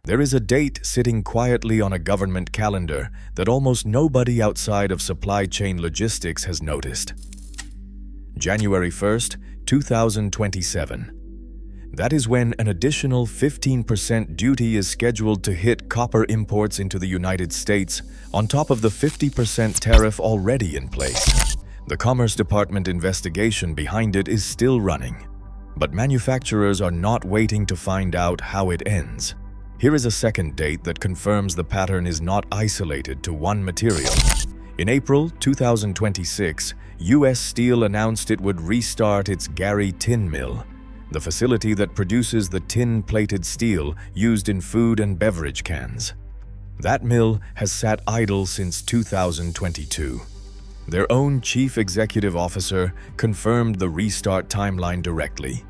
There is a date sitting quietly on a government calendar that almost nobody outside of supply chain logistics has noticed. January 1st, 2027. That is when an additional 15% duty is scheduled to hit copper imports into the United States, on top of the 50% tariff already in place. The Commerce Department investigation behind it is still running, but manufacturers are not waiting to find out how it ends. Here is a second date that confirms the pattern is not isolated to one material. In April 2026, U.S. Steel announced it would restart its Gary tin mill, the facility that produces the tin-plated steel used in food and beverage cans. That mill has sat idle since 2022. Their own chief executive officer confirmed the restart timeline directly: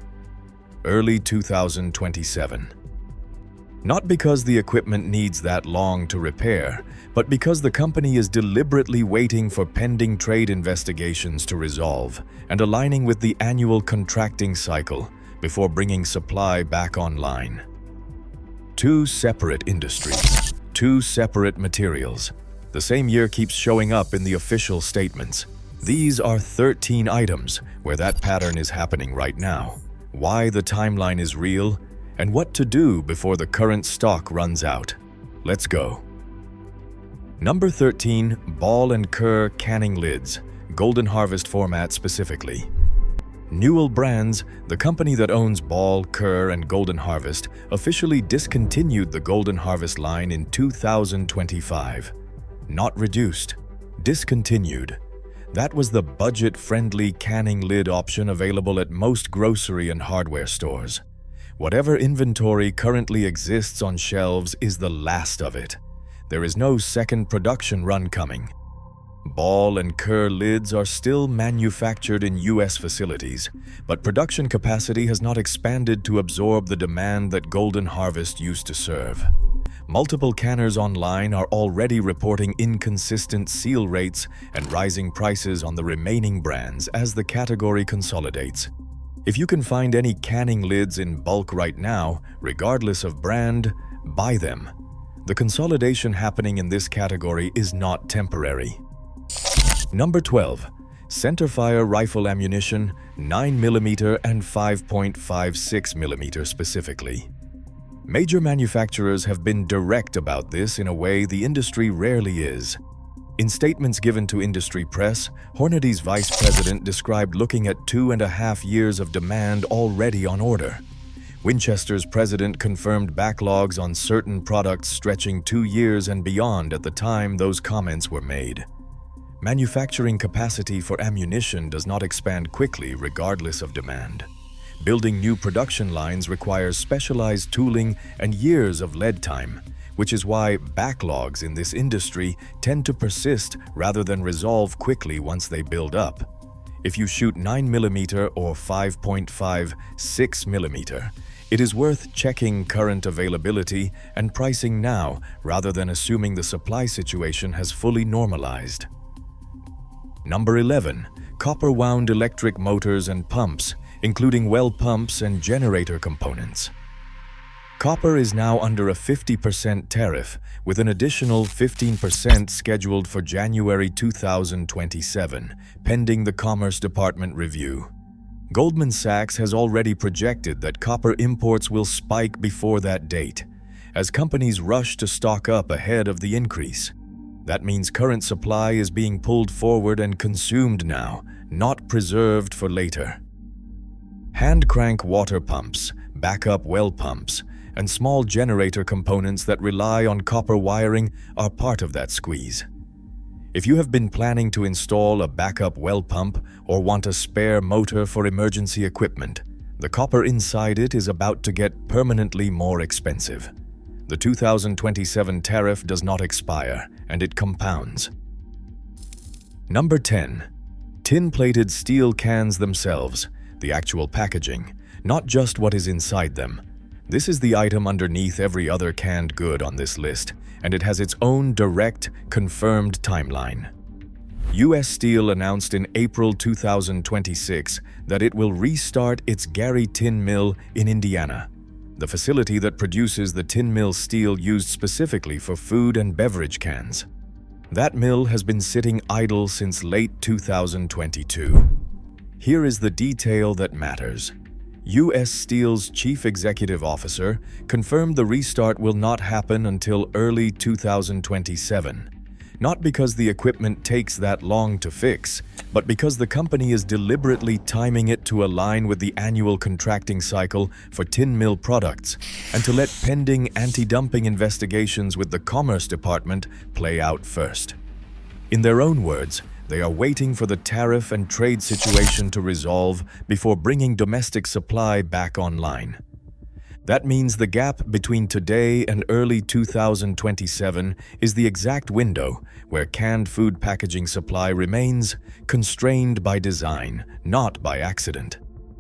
early 2027. Not because the equipment needs that long to repair, but because the company is deliberately waiting for pending trade investigations to resolve and aligning with the annual contracting cycle before bringing supply back online. Two separate industries, two separate materials. The same year keeps showing up in the official statements. These are 13 items where that pattern is happening right now. Why the timeline is real, and what to do before the current stock runs out. Let's go. Number 13, Ball and Kerr canning lids, Golden Harvest format specifically. Newell Brands, the company that owns Ball, Kerr, and Golden Harvest, officially discontinued the Golden Harvest line in 2025. Not reduced, discontinued. That was the budget-friendly canning lid option available at most grocery and hardware stores. Whatever inventory currently exists on shelves is the last of it. There is no second production run coming. Ball and Kerr lids are still manufactured in U.S. facilities, but production capacity has not expanded to absorb the demand that Golden Harvest used to serve. Multiple canners online are already reporting inconsistent seal rates and rising prices on the remaining brands as the category consolidates. If you can find any canning lids in bulk right now, regardless of brand, buy them. The consolidation happening in this category is not temporary. Number 12. Centerfire rifle ammunition, 9mm and 5.56mm specifically. Major manufacturers have been direct about this in a way the industry rarely is. In statements given to industry press, Hornady's vice president described looking at 2.5 years of demand already on order. Winchester's president confirmed backlogs on certain products stretching 2 years and beyond at the time those comments were made. Manufacturing capacity for ammunition does not expand quickly regardless of demand. Building new production lines requires specialized tooling and years of lead time, which is why backlogs in this industry tend to persist rather than resolve quickly once they build up. If you shoot 9mm or 5.56mm, it is worth checking current availability and pricing now rather than assuming the supply situation has fully normalized. Number 11. Copper-wound electric motors and pumps, including well pumps and generator components. Copper is now under a 50% tariff, with an additional 15% scheduled for January 2027, pending the Commerce Department review. Goldman Sachs has already projected that copper imports will spike before that date, as companies rush to stock up ahead of the increase. That means current supply is being pulled forward and consumed now, not preserved for later. Hand crank water pumps, backup well pumps, and small generator components that rely on copper wiring are part of that squeeze. If you have been planning to install a backup well pump or want a spare motor for emergency equipment, the copper inside it is about to get permanently more expensive. The 2027 tariff does not expire, and it compounds. Number 10. Tin-plated steel cans themselves, the actual packaging, not just what is inside them. This is the item underneath every other canned good on this list, and it has its own direct, confirmed timeline. U.S. Steel announced in April 2026 that it will restart its Gary tin mill in Indiana. the facility that produces the tin mill steel used specifically for food and beverage cans. That mill has been sitting idle since late 2022. Here is the detail that matters. U.S. Steel's chief executive officer confirmed the restart will not happen until early 2027. Not because the equipment takes that long to fix, but because the company is deliberately timing it to align with the annual contracting cycle for tin mill products and to let pending anti-dumping investigations with the Commerce Department play out first. In their own words, they are waiting for the tariff and trade situation to resolve before bringing domestic supply back online. That means the gap between today and early 2027 is the exact window where canned food packaging supply remains constrained by design, not by accident.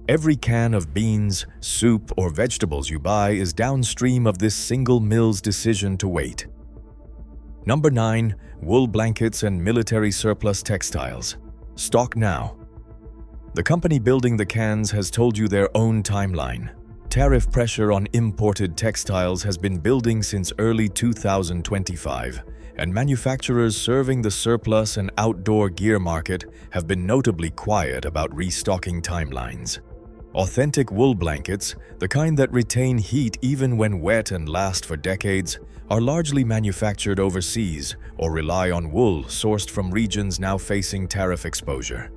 Every can of beans, soup, or vegetables you buy is downstream of this single mill's decision to wait. Number 9. Wool blankets and military surplus textiles. Stock now. The company building the cans has told you their own timeline. Tariff pressure on imported textiles has been building since early 2025, and manufacturers serving the surplus and outdoor gear market have been notably quiet about restocking timelines. Authentic wool blankets, the kind that retain heat even when wet and last for decades, are largely manufactured overseas or rely on wool sourced from regions now facing tariff exposure.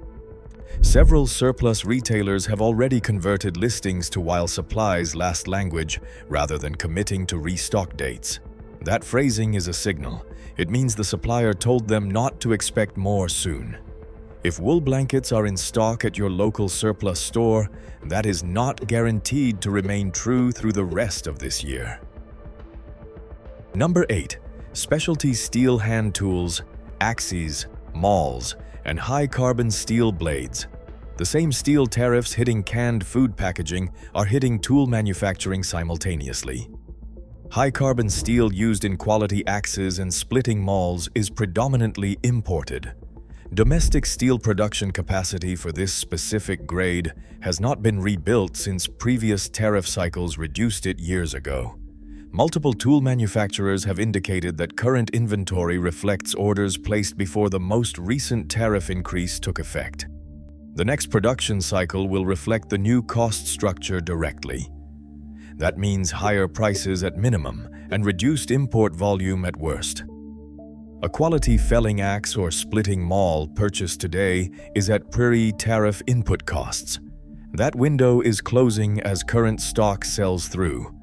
Several surplus retailers have already converted listings to while supplies last language rather than committing to restock dates. That phrasing is a signal. It means the supplier told them not to expect more soon. If wool blankets are in stock at your local surplus store, that is not guaranteed to remain true through the rest of this year. Number 8. Specialty steel hand tools, axes, mauls, and high-carbon steel blades. The same steel tariffs hitting canned food packaging are hitting tool manufacturing simultaneously. High-carbon steel used in quality axes and splitting mauls is predominantly imported. Domestic steel production capacity for this specific grade has not been rebuilt since previous tariff cycles reduced it years ago. Multiple tool manufacturers have indicated that current inventory reflects orders placed before the most recent tariff increase took effect. The next production cycle will reflect the new cost structure directly. That means higher prices at minimum and reduced import volume at worst. A quality felling axe or splitting maul purchased today is at pre-tariff input costs. That window is closing as current stock sells through.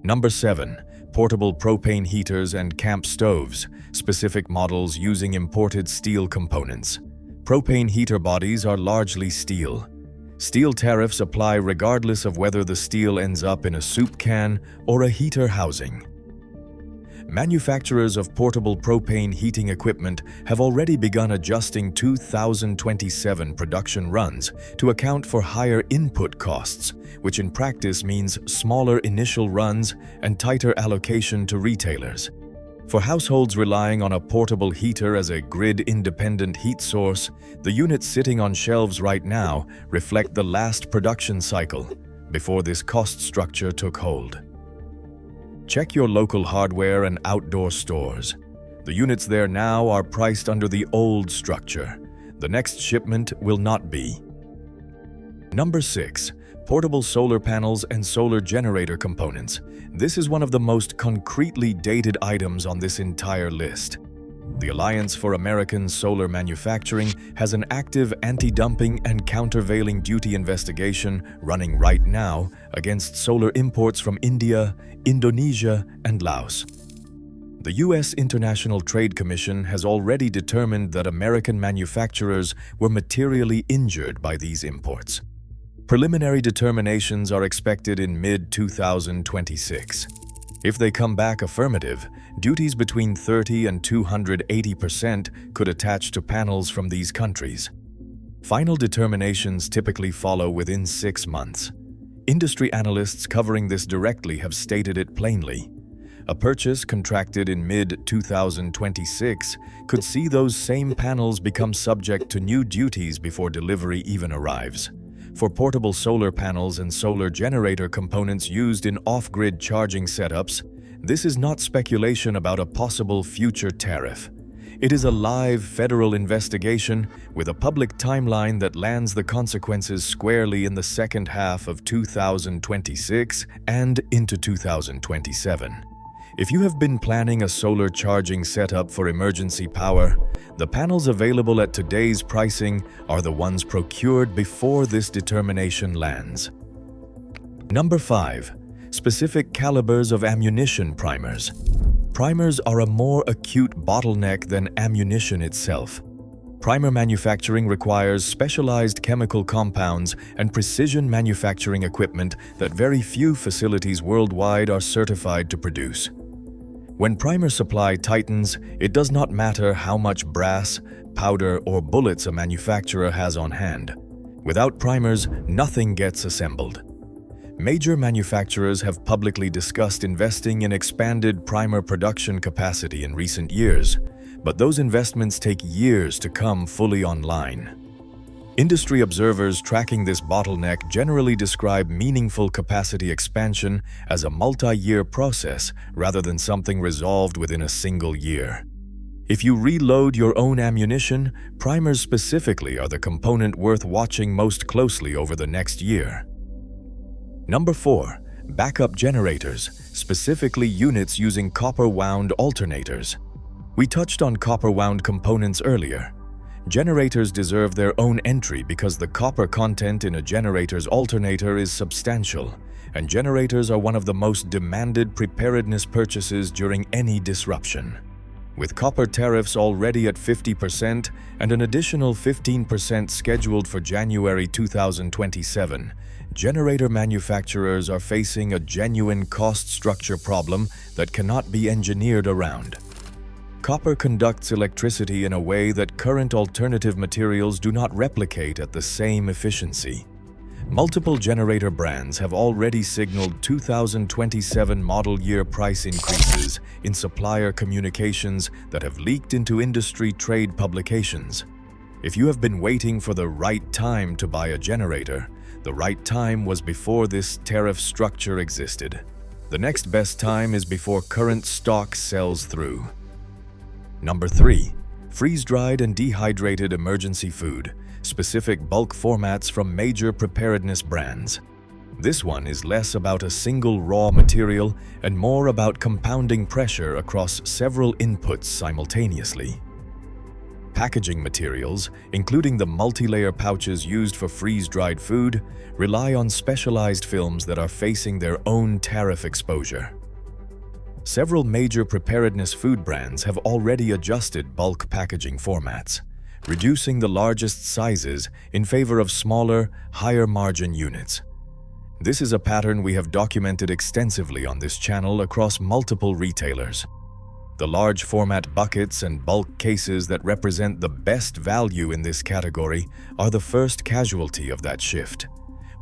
Number 7. Portable propane heaters and camp stoves, specific models using imported steel components. Propane heater bodies are largely steel. Steel tariffs apply regardless of whether the steel ends up in a soup can or a heater housing. Manufacturers of portable propane heating equipment have already begun adjusting 2027 production runs to account for higher input costs, which in practice means smaller initial runs and tighter allocation to retailers. For households relying on a portable heater as a grid-independent heat source, the units sitting on shelves right now reflect the last production cycle, before this cost structure took hold. Check your local hardware and outdoor stores. The units there now are priced under the old structure. The next shipment will not be. Number 6. Portable solar panels and solar generator components. This is one of the most concretely dated items on this entire list. The Alliance for American Solar Manufacturing has an active anti-dumping and countervailing duty investigation running right now against solar imports from India, Indonesia, and Laos. The U.S. International Trade Commission has already determined that American manufacturers were materially injured by these imports. Preliminary determinations are expected in mid-2026. If they come back affirmative, duties between 30% and 280% could attach to panels from these countries. Final determinations typically follow within 6 months. Industry analysts covering this directly have stated it plainly. A purchase contracted in mid-2026 could see those same panels become subject to new duties before delivery even arrives. For portable solar panels and solar generator components used in off-grid charging setups, this is not speculation about a possible future tariff. It is a live federal investigation with a public timeline that lands the consequences squarely in the second half of 2026 and into 2027. If you have been planning a solar charging setup for emergency power, the panels available at today's pricing are the ones procured before this determination lands. Number 5. Specific calibers of ammunition primers. Primers are a more acute bottleneck than ammunition itself. Primer manufacturing requires specialized chemical compounds and precision manufacturing equipment that very few facilities worldwide are certified to produce. When primer supply tightens, it does not matter how much brass, powder, or bullets a manufacturer has on hand. Without primers, nothing gets assembled. Major manufacturers have publicly discussed investing in expanded primer production capacity in recent years, but those investments take years to come fully online. Industry observers tracking this bottleneck generally describe meaningful capacity expansion as a multi-year process rather than something resolved within a single year. If you reload your own ammunition, primers specifically are the component worth watching most closely over the next year. Number 4. Backup generators, specifically units using copper-wound alternators. We touched on copper-wound components earlier. Generators deserve their own entry because the copper content in a generator's alternator is substantial, and generators are one of the most demanded preparedness purchases during any disruption. With copper tariffs already at 50% and an additional 15% scheduled for January 2027, generator manufacturers are facing a genuine cost structure problem that cannot be engineered around. Copper conducts electricity in a way that current alternative materials do not replicate at the same efficiency. Multiple generator brands have already signaled 2027 model year price increases in supplier communications that have leaked into industry trade publications. If you have been waiting for the right time to buy a generator, the right time was before this tariff structure existed. The next best time is before current stock sells through. Number 3. Freeze-dried and dehydrated emergency food, specific bulk formats from major preparedness brands. This one is less about a single raw material and more about compounding pressure across several inputs simultaneously. Packaging materials, including the multi-layer pouches used for freeze-dried food, rely on specialized films that are facing their own tariff exposure. Several major preparedness food brands have already adjusted bulk packaging formats, reducing the largest sizes in favor of smaller, higher-margin units. This is a pattern we have documented extensively on this channel across multiple retailers. The large format buckets and bulk cases that represent the best value in this category are the first casualty of that shift.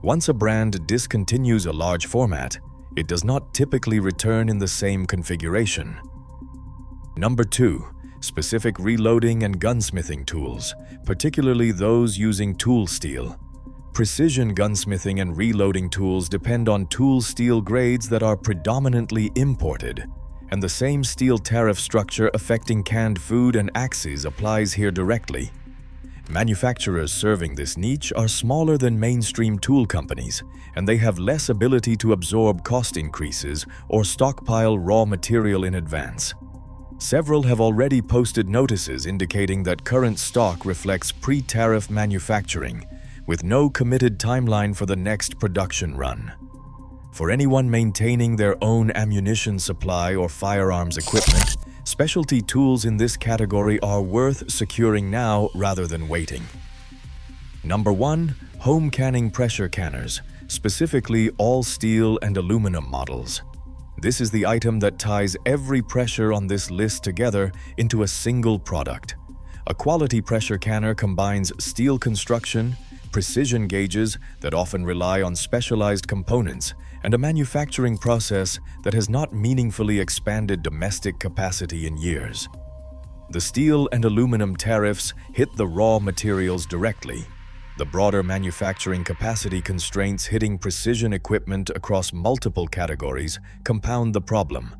Once a brand discontinues a large format, it does not typically return in the same configuration. Number 2. Specific reloading and gunsmithing tools, particularly those using tool steel. Precision gunsmithing and reloading tools depend on tool steel grades that are predominantly imported, and the same steel tariff structure affecting canned food and axes applies here directly. Manufacturers serving this niche are smaller than mainstream tool companies, and they have less ability to absorb cost increases or stockpile raw material in advance. Several have already posted notices indicating that current stock reflects pre-tariff manufacturing, with no committed timeline for the next production run. For anyone maintaining their own ammunition supply or firearms equipment, specialty tools in this category are worth securing now rather than waiting. Number 1. Home canning pressure canners, specifically all steel and aluminum models. This is the item that ties every pressure on this list together into a single product. A quality pressure canner combines steel construction, precision gauges that often rely on specialized components, and a manufacturing process that has not meaningfully expanded domestic capacity in years. The steel and aluminum tariffs hit the raw materials directly. The broader manufacturing capacity constraints hitting precision equipment across multiple categories compound the problem.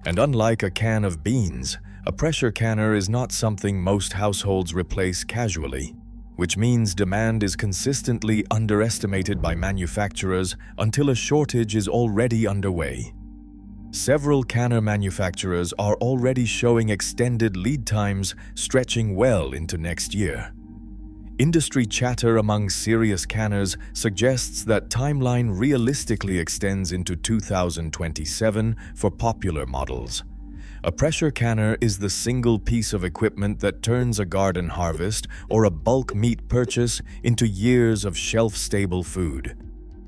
And unlike a can of beans, a pressure canner is not something most households replace casually, which means demand is consistently underestimated by manufacturers until a shortage is already underway. Several canner manufacturers are already showing extended lead times stretching well into next year. Industry chatter among serious canners suggests that timeline realistically extends into 2027 for popular models. A pressure canner is the single piece of equipment that turns a garden harvest or a bulk meat purchase into years of shelf-stable food.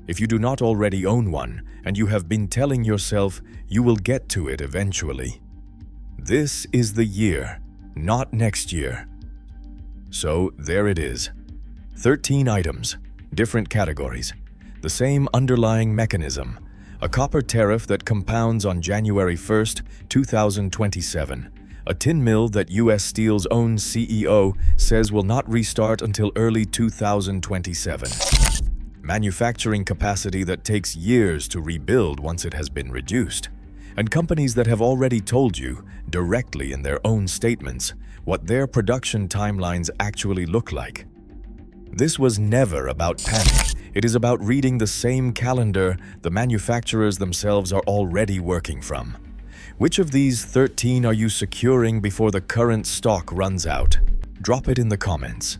If you do not already own one, and you have been telling yourself you will get to it eventually, this is the year, not next year. So there it is. 13 items, different categories, the same underlying mechanism. A copper tariff that compounds on January 1st, 2027. A tin mill that U.S. Steel's own CEO says will not restart until early 2027. Manufacturing capacity that takes years to rebuild once it has been reduced. And companies that have already told you, directly in their own statements, what their production timelines actually look like. This was never about panic. It is about reading the same calendar the manufacturers themselves are already working from. Which of these 13 are you securing before the current stock runs out? Drop it in the comments.